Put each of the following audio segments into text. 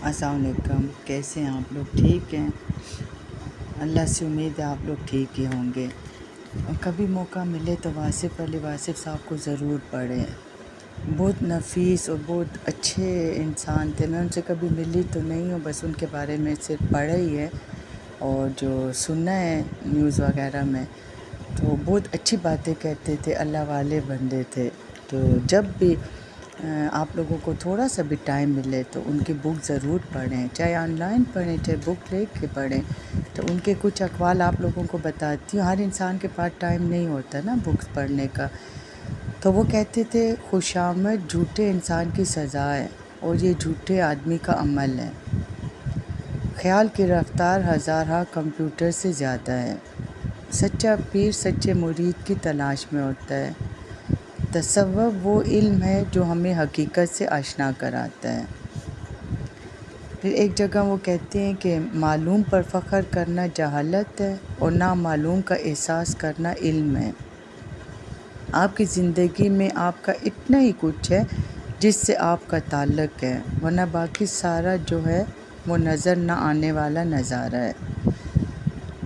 السلام علیکم، کیسے ہیں آپ لوگ؟ ٹھیک ہیں؟ اللہ سے امید ہے آپ لوگ ٹھیک ہی ہوں گے۔ اور کبھی موقع ملے تو واصف علی واصف صاحب کو ضرور پڑھیں۔ بہت نفیس اور بہت اچھے انسان تھے۔ میں ان سے کبھی ملی تو نہیں ہوں، بس ان کے بارے میں صرف پڑھا ہی ہے اور جو سنا ہے نیوز وغیرہ میں، تو بہت اچھی باتیں کہتے تھے، اللہ والے بندے تھے۔ تو جب بھی آپ لوگوں کو تھوڑا سا بھی ٹائم ملے تو ان کی بک ضرور پڑھیں، چاہے آن لائن پڑھیں چاہے بک لے کے پڑھیں۔ تو ان کے کچھ اقوال آپ لوگوں کو بتاتی ہوں۔ ہر انسان کے پاس ٹائم نہیں ہوتا نا بکس پڑھنے کا۔ تو وہ کہتے تھے خوشامد جھوٹے انسان کی سزا ہے اور یہ جھوٹے آدمی کا عمل ہے۔ خیال کی رفتار ہزارہ کمپیوٹر سے زیادہ ہے۔ سچا پیر سچے مرید کی تلاش میں ہوتا ہے۔ تصوف وہ علم ہے جو ہمیں حقیقت سے آشنا کراتا ہے۔ پھر ایک جگہ وہ کہتے ہیں کہ معلوم پر فخر کرنا جہالت ہے اور نامعلوم کا احساس کرنا علم ہے۔ آپ کی زندگی میں آپ کا اتنا ہی کچھ ہے جس سے آپ کا تعلق ہے، ورنہ باقی سارا جو ہے وہ نظر نہ آنے والا نظارہ ہے۔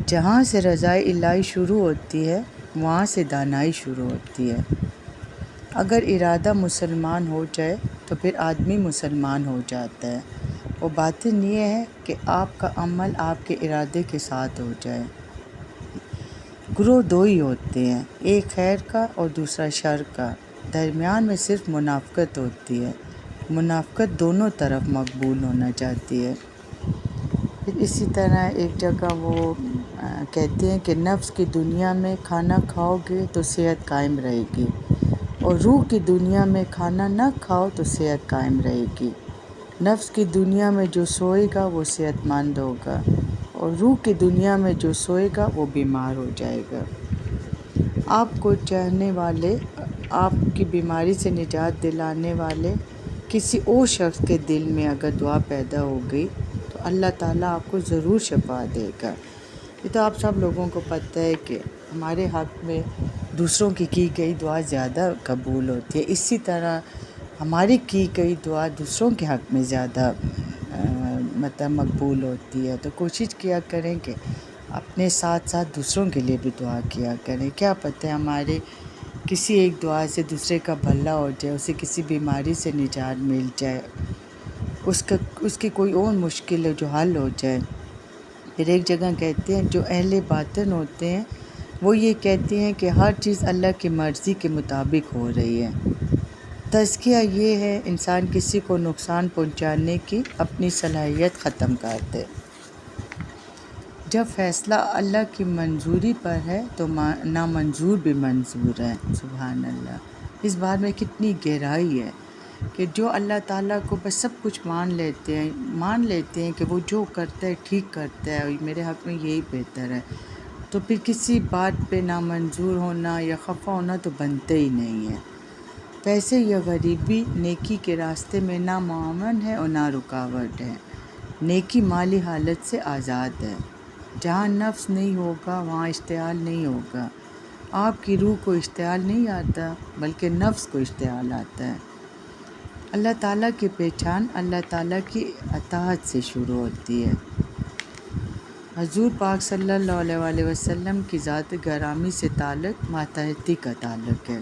جہاں سے رضائے الہی شروع ہوتی ہے وہاں سے دانائی شروع ہوتی ہے۔ اگر ارادہ مسلمان ہو جائے تو پھر آدمی مسلمان ہو جاتا ہے، اور باطن یہ ہے کہ آپ کا عمل آپ کے ارادے کے ساتھ ہو جائے۔ گروہ دو ہی ہوتے ہیں، ایک خیر کا اور دوسرا شر کا، درمیان میں صرف منافقت ہوتی ہے۔ منافقت دونوں طرف مقبول ہونا چاہتی ہے۔ پھر اسی طرح ایک جگہ وہ کہتے ہیں کہ نفس کی دنیا میں کھانا کھاؤ گے تو صحت قائم رہے گی، اور روح کی دنیا میں کھانا نہ کھاؤ تو صحت قائم رہے گی۔ نفس کی دنیا میں جو سوئے گا وہ صحت مند ہوگا، اور روح کی دنیا میں جو سوئے گا وہ بیمار ہو جائے گا۔ آپ کو چاہنے والے، آپ کی بیماری سے نجات دلانے والے کسی اور شخص کے دل میں اگر دعا پیدا ہو گئی تو اللہ تعالیٰ آپ کو ضرور شفا دے گا۔ یہ تو آپ سب لوگوں کو پتہ ہے کہ ہمارے حق میں دوسروں کی گئی دعا زیادہ قبول ہوتی ہے، اسی طرح ہماری کی گئی دعا دوسروں کے حق میں زیادہ مقبول ہوتی ہے۔ تو کوشش کیا کریں کہ اپنے ساتھ ساتھ دوسروں کے لیے بھی دعا کیا کریں۔ کیا پتہ ہے ہمارے کسی ایک دعا سے دوسرے کا بھلا ہو جائے، اسے کسی بیماری سے نجات مل جائے، اس کی کوئی اور مشکل ہے جو حل ہو جائے۔ پھر ایک جگہ کہتے ہیں جو اہل باطن ہوتے ہیں وہ یہ کہتے ہیں کہ ہر چیز اللہ کی مرضی کے مطابق ہو رہی ہے۔ تزکیہ یہ ہے انسان کسی کو نقصان پہنچانے کی اپنی صلاحیت ختم کر دے۔ جب فیصلہ اللہ کی منظوری پر ہے تو نامنظور بھی منظور ہے۔ سبحان اللہ، اس بات میں کتنی گہرائی ہے کہ جو اللہ تعالیٰ کو بس سب کچھ مان لیتے ہیں کہ وہ جو کرتا ہے ٹھیک کرتا ہے اور میرے حق میں یہی بہتر ہے، تو پھر کسی بات پہ نامنظور ہونا یا خفا ہونا تو بنتے ہی نہیں ہے۔ پیسے یا غریبی نیکی کے راستے میں نہ معاون ہے اور نہ رکاوٹ ہے۔ نیکی مالی حالت سے آزاد ہے۔ جہاں نفس نہیں ہوگا وہاں اشتعال نہیں ہوگا۔ آپ کی روح کو اشتعال نہیں آتا بلکہ نفس کو اشتعال آتا ہے۔ اللہ تعالیٰ کی پہچان اللہ تعالیٰ کی اطاعت سے شروع ہوتی ہے۔ حضور پاک صلی اللہ علیہ وسلم کی ذات گرامی سے تعلق ماتحتی کا تعلق ہے۔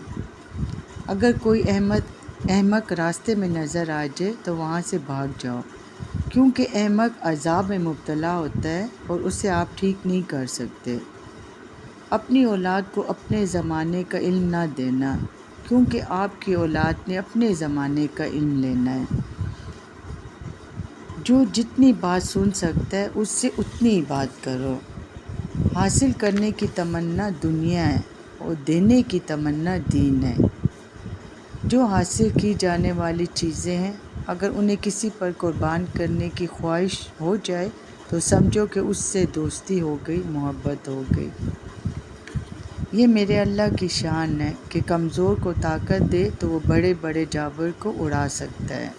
اگر کوئی احمق راستے میں نظر آ جائے تو وہاں سے بھاگ جاؤ، کیونکہ احمق عذاب میں مبتلا ہوتا ہے اور اسے آپ ٹھیک نہیں کر سکتے۔ اپنی اولاد کو اپنے زمانے کا علم نہ دینا، کیونکہ آپ کی اولاد نے اپنے زمانے کا علم لینا ہے۔ جو جتنی بات سن سکتا ہے اس سے اتنی ہی بات کرو۔ حاصل کرنے کی تمنا دنیا ہے اور دینے کی تمنا دین ہے۔ جو حاصل کی جانے والی چیزیں ہیں اگر انہیں کسی پر قربان کرنے کی خواہش ہو جائے تو سمجھو کہ اس سے دوستی ہو گئی، محبت ہو گئی۔ یہ میرے اللہ کی شان ہے کہ کمزور کو طاقت دے تو وہ بڑے بڑے جانور کو اڑا سکتا ہے۔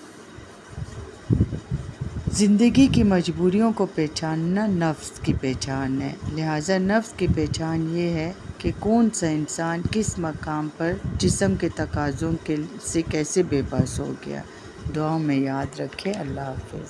زندگی کی مجبوریوں کو پہچاننا نفس کی پہچان ہے، لہٰذا نفس کی پہچان یہ ہے کہ کون سا انسان کس مقام پر جسم کے تقاضوں سے کیسے بے بس ہو گیا۔ دعاؤں میں یاد رکھیں۔ اللہ حافظ۔